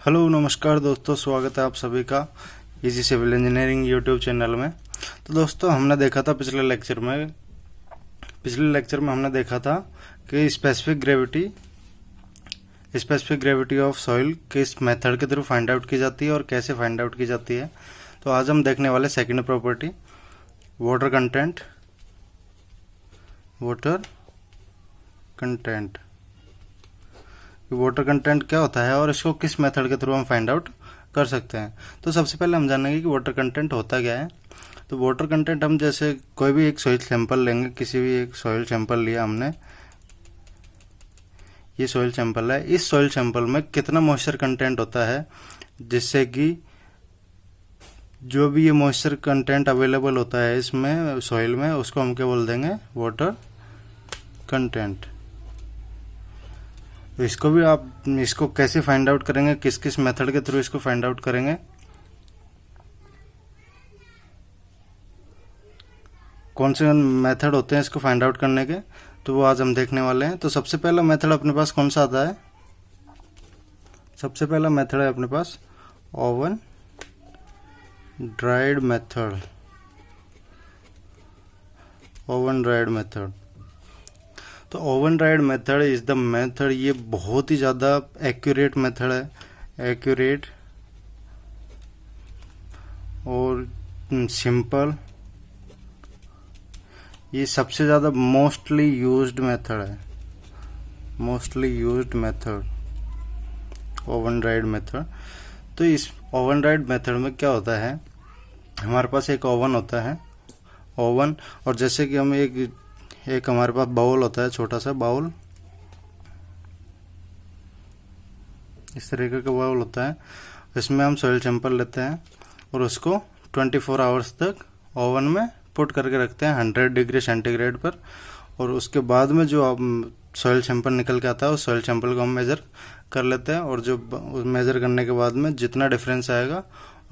Hello नमस्कार दोस्तों, स्वागत है आप सभी का easy civil engineering YouTube channel में। तो दोस्तों हमने देखा था पिछले लेक्चर में हमने देखा था कि स्पेसिफिक ग्रेविटी ऑफ सॉइल किस मेथड के थ्रू फाइंड आउट की जाती है और कैसे फाइंड आउट की जाती है। तो आज हम देखने वाले सेकंड प्रॉपर्टी वाटर कंटेंट क्या होता है और इसको किस मेथड के थ्रू हम फाइंड आउट कर सकते हैं। तो सबसे पहले हम जानेंगे कि वाटर कंटेंट होता क्या है। तो वाटर कंटेंट हम जैसे कोई भी एक सॉइल सैंपल लेंगे, किसी भी एक सॉइल सैंपल लिया हमने, ये सॉइल सैंपल है, इस सॉइल सैंपल में कितना मॉइस्चर कंटेंट होता है, जिससे कि जो भी ये मॉइस्चर कंटेंट अवेलेबल होता है इसमें सॉइल में, उसको हम क्या बोल देंगे, वाटर कंटेंट। तो इसको भी आप इसको कैसे फाइंड आउट करेंगे, किस किस मेथड के थ्रू इसको फाइंड आउट करेंगे, कौन से मेथड होते हैं इसको फाइंड आउट करने के, तो वो आज हम देखने वाले हैं। तो सबसे पहला मेथड अपने पास कौन सा आता है? सबसे पहला मेथड है अपने पास ओवन ड्राइड मेथड। तो oven dried method is the method, ये बहुत ही ज़्यादा एक्यूरेट मेथड है, एक्यूरेट और सिंपल। ये सबसे ज़्यादा mostly used method oven dried method. तो इस ओवन ड्राइड मेथड में क्या होता है, हमारे पास एक ओवन होता है, ओवन, और जैसे कि हम एक हमारे पास बाउल होता है, छोटा सा बाउल, इस तरीके का बाउल होता है। इसमें हम सॉइल सैंपल लेते हैं और उसको 24 आवर्स तक ओवन में पुट करके रखते हैं 100 डिग्री सेंटीग्रेड पर। और उसके बाद में जो सॉइल सैंपल निकल के आता है उस सॉइल सैंपल को हम मेज़र कर लेते हैं, और जो मेज़र करने के बाद में जितना डिफरेंस आएगा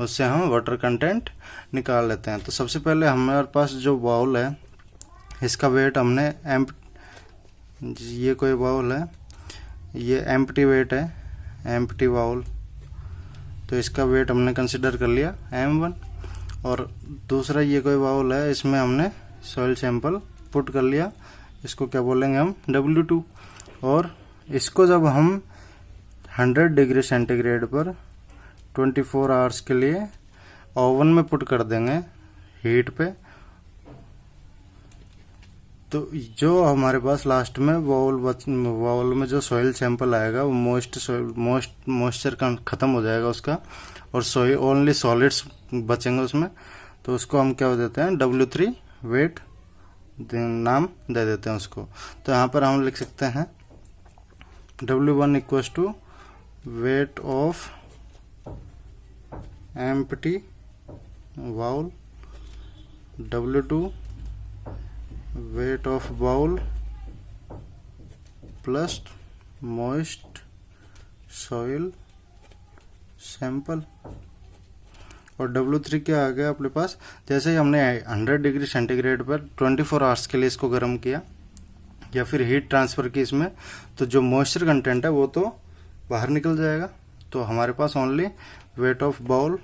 उससे हम वाटर कंटेंट निकाल लेते हैं। तो सबसे पहले हमारे पास जो बाउल है, इसका वेट हमने ये कोई बाउल है, ये एम्प्टी वेट है, एम्प्टी बाउल, तो इसका वेट हमने कंसिडर कर लिया M1। और दूसरा ये कोई बाउल है, इसमें हमने सॉइल सैंपल पुट कर लिया, इसको क्या बोलेंगे हम, W2। और इसको जब हम 100 डिग्री सेंटीग्रेड पर 24 आवर्स के लिए ओवन में पुट कर देंगे हीट पे, तो जो हमारे पास लास्ट में बाउल में जो सॉइल सैंपल आएगा वो मॉइस्चर ख़त्म हो जाएगा उसका, और ओनली सॉलिड्स बचेंगे उसमें। तो उसको हम क्या देते हैं, W3 वेट नाम दे देते हैं उसको। तो यहाँ पर हम लिख सकते हैं W1 equals to weight of empty bowl, W2 weight of bowl plus moist soil sample. और W3 क्या आ गया अपने पास, जैसे ही हमने 100 डिग्री सेंटीग्रेड पर 24 आवर्स के लिए इसको गर्म किया या फिर हीट ट्रांसफ़र की इसमें, तो जो मॉइस्चर कंटेंट है वो तो बाहर निकल जाएगा। तो हमारे पास only weight of bowl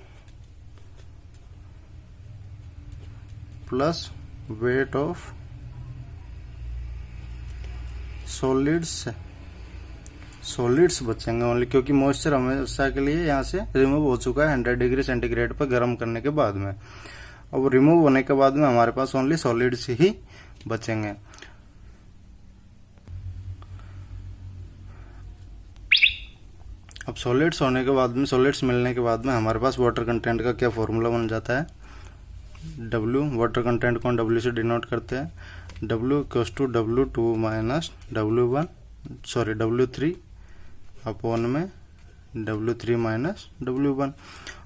plus weight of solids बचेंगे ओनली, क्योंकि मॉइस्चर हमेशा के लिए यहाँ से रिमूव हो चुका है 100 डिग्री सेंटीग्रेड पर गर्म करने के बाद में। अब रिमूव होने के बाद में हमारे पास ओनली सॉलिड्स ही बचेंगे। अब सॉलिड्स मिलने के बाद में हमारे पास वाटर कंटेंट का क्या फॉर्मूला बन जाता है, W, वाटर कंटेंट को W से डिनोट करते हैं, W equals to W2 minus W3 upon में W3 माइनस W1।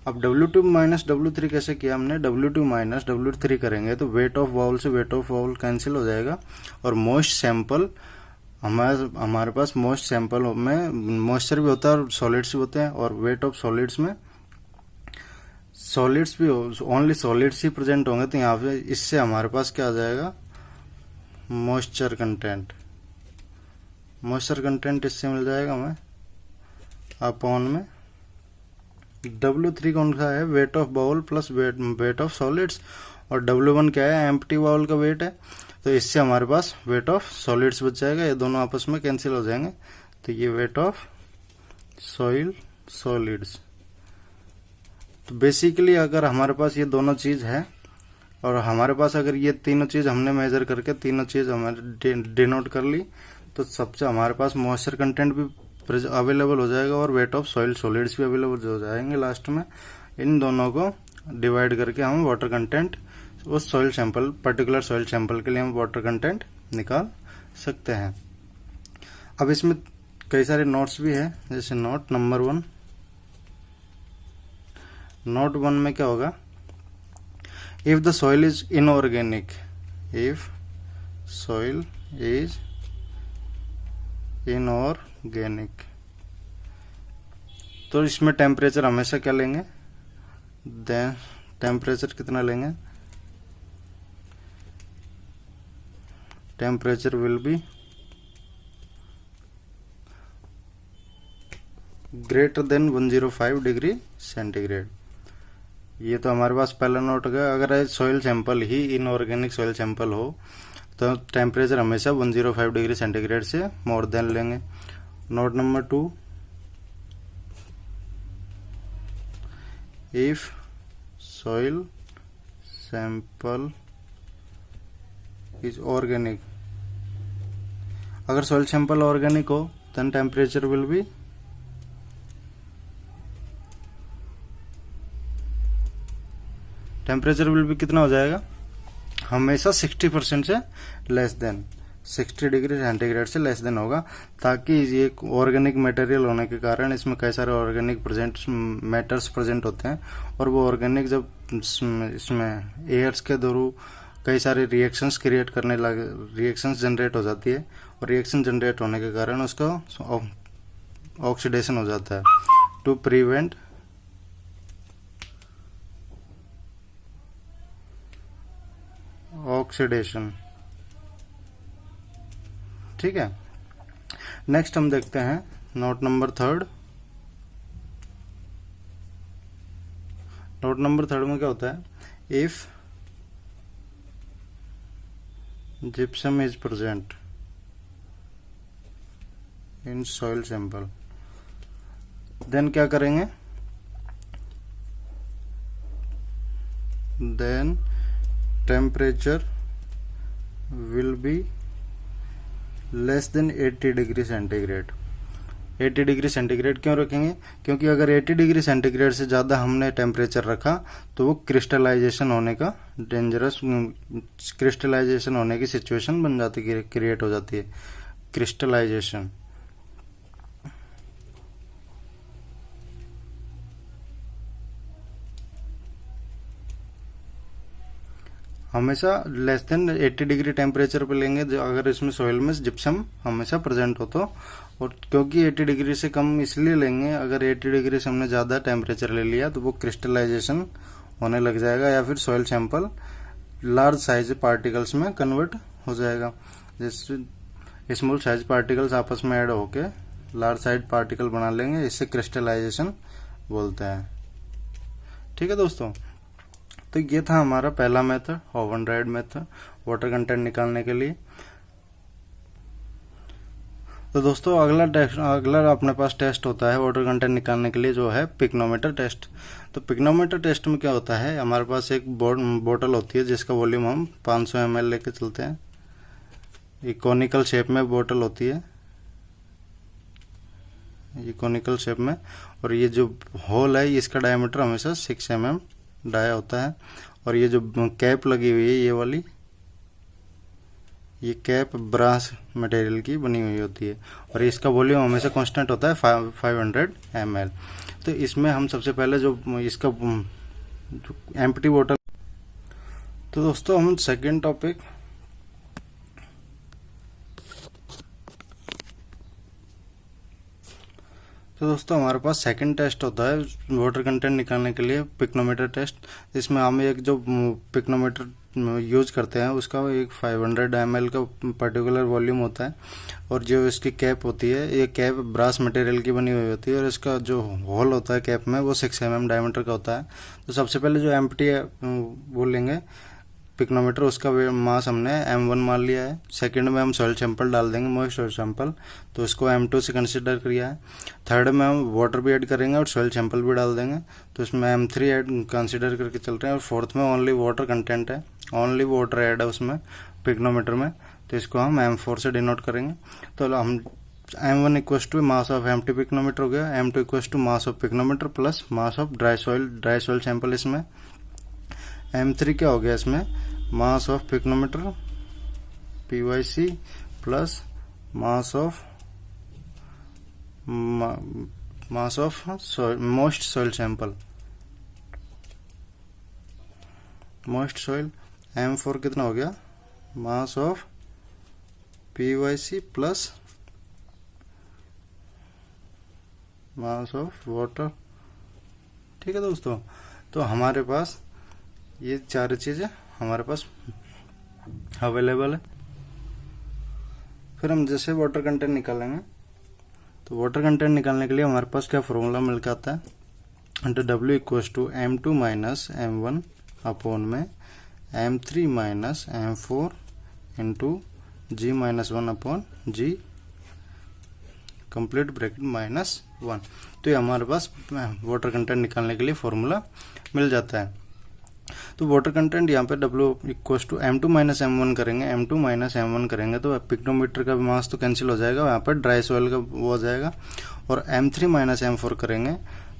अब W2 माइनस W3 कैसे किया हमने, W2 माइनस W3 करेंगे तो वेट ऑफ बाउल से वेट ऑफ बाउल कैंसिल हो जाएगा, और मोस्ट सैंपल हमारे पास मोस्ट सैंपल में मॉइस्चर भी होता है और सॉलिड्स भी होते हैं, और वेट ऑफ सॉलिड्स में सॉलिड्स भी ओनली सॉलिड्स ही प्रेजेंट होंगे। तो यहाँ पे इससे हमारे पास क्या आ जाएगा, मॉइस्चर कंटेंट इससे मिल जाएगा हमें अपॉन में W3 कौन सा है, weight of bowl plus weight of solids, और W1 क्या है, एम्प्टी बाउल का वेट है। तो इससे हमारे पास वेट ऑफ सॉलिड्स बच जाएगा, ये दोनों आपस में कैंसिल हो जाएंगे। तो ये वेट ऑफ सॉइल सॉलिड्स। तो बेसिकली अगर हमारे पास ये दोनों चीज है और हमारे पास अगर ये तीनों चीज हमने मेजर करके तीनों चीज हमारे डिनोट कर ली, तो सबसे हमारे पास मॉइस्चर कंटेंट भी अवेलेबल हो जाएगा और वेट ऑफ सॉइल सॉलिड्स भी अवेलेबल हो जाएंगे। लास्ट में इन दोनों को डिवाइड करके हम वाटर कंटेंट उस soil sample, particular soil sample के लिए हम वाटर कंटेंट निकाल सकते हैं। अब इसमें कई सारे नोट्स भी है, जैसे नोट नंबर 1। नोट 1 में क्या होगा, if the soil is inorganic, if soil is inorganic, तो इसमें टेम्परेचर हमेशा क्या लेंगे, देन टेम्परेचर कितना लेंगे, temperature will be greater than 105 degree centigrade. ये तो हमारे पास पहला नोट हो गया। अगर सॉइल सैंपल ही इनऑर्गेनिक सॉइल सैंपल हो तो टेम्परेचर हमेशा 105 डिग्री सेंटीग्रेड से मोर देन लेंगे। Note number 2, if soil sample is organic, अगर सॉइल सैंपल ऑर्गेनिक हो देन टेम्परेचर विल बी कितना हो जाएगा, हमेशा 60% से लेस देन 60 डिग्री सेंटीग्रेड से लेस देन होगा, ताकि ये ऑर्गेनिक मटेरियल होने के कारण इसमें कई सारे ऑर्गेनिक मैटर्स प्रेजेंट होते हैं और वो ऑर्गेनिक जब इसमें एयर्स के थ्रू कई सारे रिएक्शंस क्रिएट करने लगे, रिएक्शंस जनरेट हो जाती है और रिएक्शन जनरेट होने के कारण उसका ऑक्सीडेशन हो जाता है। टू प्रिवेंट ऑक्सीडेशन, ठीक है। नेक्स्ट हम देखते हैं नोट नंबर 3। नोट नंबर 3 में क्या होता है, if gypsum is present in soil sample, then क्या करेंगे, then temperature will be less than 80 degree centigrade. 80 degree centigrade क्यों रखेंगे, क्योंकि अगर 80 डिग्री सेंटीग्रेड से ज़्यादा हमने टेम्परेचर रखा तो वो क्रिस्टलाइजेशन होने का डेंजरस, क्रिस्टलाइजेशन होने की सिचुएशन बन जाती है, क्रिएट हो जाती है क्रिस्टलाइजेशन। हमेशा लेस देन 80 डिग्री टेम्परेचर पे लेंगे अगर इसमें सॉइल में जिप्सम हमेशा प्रेजेंट हो तो, और क्योंकि 80 डिग्री से कम इसलिए लेंगे, अगर 80 डिग्री से हमने ज़्यादा टेम्परेचर ले लिया तो वो क्रिस्टलाइजेशन होने लग जाएगा या फिर soil sample large size particles में कन्वर्ट हो जाएगा। जैसे स्मॉल साइज पार्टिकल्स आपस में ऐड होके लार्ज साइज पार्टिकल बना लेंगे, इससे क्रिस्टलाइजेशन बोलते हैं। ठीक है दोस्तों, तो ये था हमारा पहला method, oven dried method, water content निकालने के लिए। तो दोस्तों अगला अपने पास टेस्ट होता है वाटर कंटेंट निकालने के लिए, जो है पिक्नोमीटर टेस्ट। तो पिक्नोमीटर टेस्ट में क्या होता है, हमारे पास एक बोतल होती है जिसका वॉल्यूम हम 500 ml लेके चलते हैं। ये कॉनिकल शेप में बोतल होती है, ये कॉनिकल शेप में, और ये जो होल है इसका डायमीटर हमेशा 6 mm डाया होता है। और ये जो कैप लगी हुई है ये वाली, ये कैप ब्रास मटेरियल की बनी हुई होती है और इसका वॉल्यूम हमेशा कांस्टेंट होता है 500 ml। तो इसमें हम सबसे पहले जो इसका एम्प्टी बोतल, तो दोस्तों हम सेकेंड टॉपिक तो दोस्तों हमारे पास सेकंड टेस्ट होता है वाटर कंटेंट निकालने के लिए, पिक्नोमीटर टेस्ट। इसमें हम एक जो पिक्नोमीटर यूज करते हैं उसका एक 500 ml का पर्टिकुलर वॉल्यूम होता है, और जो इसकी कैप होती है, ये कैप ब्रास मटेरियल की बनी हुई होती है, और इसका जो होल होता है कैप में वो 6 mm डायमीटर का होता है। तो सबसे पहले जो एम्प्टी वो लेंगे पिक्नोमीटर, उसका मास हमने M1 मान लिया है। सेकंड में हम सॉइल सैंपल डाल देंगे, मॉइस्ट सॉइल सैंपल, तो इसको M2 से कंसिडर किया है। थर्ड में हम वाटर भी ऐड करेंगे और सॉइल सैंपल भी डाल देंगे, तो इसमें M3 ऐड कंसिडर करके चल रहे हैं। और फोर्थ में ओनली वाटर कंटेंट है, ओनली वाटर ऐड है उसमें पिक्नोमीटर में, तो इसको हम M4 से डिनोट करेंगे। तो हम M1 equal to mass of empty pycnometer हो गया, M2 equal to mass of pycnometer plus mass of dry soil sample. इसमें M3 क्या हो गया, इसमें mass of pycnometer PYC plus mass of most soil sample, most soil. M4 कितना हो गया, mass of PYC plus mass of water. ठीक है दोस्तों, तो हमारे पास ये चार चीजें हमारे पास अवेलेबल है। फिर हम जैसे वाटर कंटेंट निकालेंगे, तो वाटर कंटेंट निकालने के लिए हमारे पास क्या फॉर्मूला मिल के आता है, under W equals to M2 minus M1 upon में M3 minus M4 into G minus 1 upon G complete bracket minus 1। तो ये हमारे पास वाटर कंटेंट निकालने के लिए फॉर्मूला मिल जाता है। तो वाटर कंटेंट यहाँ पे W equal to M2 minus M1 करेंगे, M2 माइनस M1 करेंगे तो पिक्नोमीटर का मास तो कैंसिल हो जाएगा, यहाँ पर ड्राई सॉइल का वो हो जाएगा। और M3 माइनस M4 करेंगे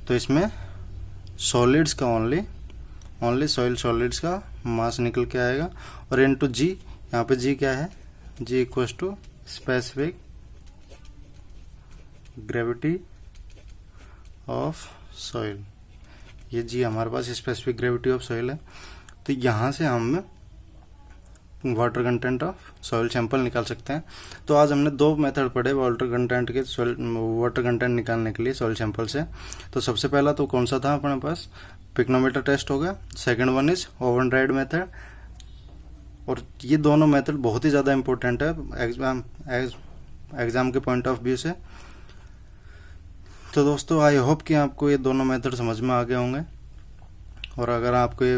तो इसमें सॉलिड्स का ओनली सॉलिड्स का मास निकल के आएगा। और इनटू G, यहाँ पे G क्या है, G equal to specific gravity of soil, ये जी हमारे पास स्पेसिफिक ग्रेविटी ऑफ सॉइल है। तो यहाँ से हम water content of soil sample निकाल सकते हैं। तो आज हमने दो मेथड पढ़े वाटर कंटेंट निकालने के लिए सॉइल सैंपल से। तो सबसे पहला तो कौन सा था अपने पास, पिक्नोमीटर टेस्ट हो गया। Second one is oven dried method, और ये दोनों मेथड बहुत ही ज़्यादा इंपॉर्टेंट है एग्जाम के पॉइंट ऑफ व्यू से। तो दोस्तों आई होप कि आपको ये दोनों मेथड समझ में आ गए होंगे, और अगर आपको ये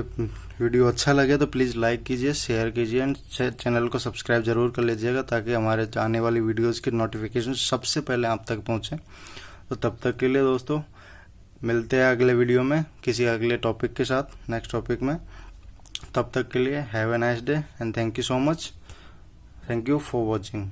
वीडियो अच्छा लगे तो प्लीज़ लाइक कीजिए, शेयर कीजिए एंड चैनल को सब्सक्राइब जरूर कर लीजिएगा, ताकि हमारे आने वाली वीडियोस की नोटिफिकेशन सबसे पहले आप तक पहुंचे। तो तब तक के लिए दोस्तों मिलते हैं अगले वीडियो में किसी अगले टॉपिक के साथ, नेक्स्ट टॉपिक में। तब तक के लिए have a nice day and thank you so much, thank you for watching.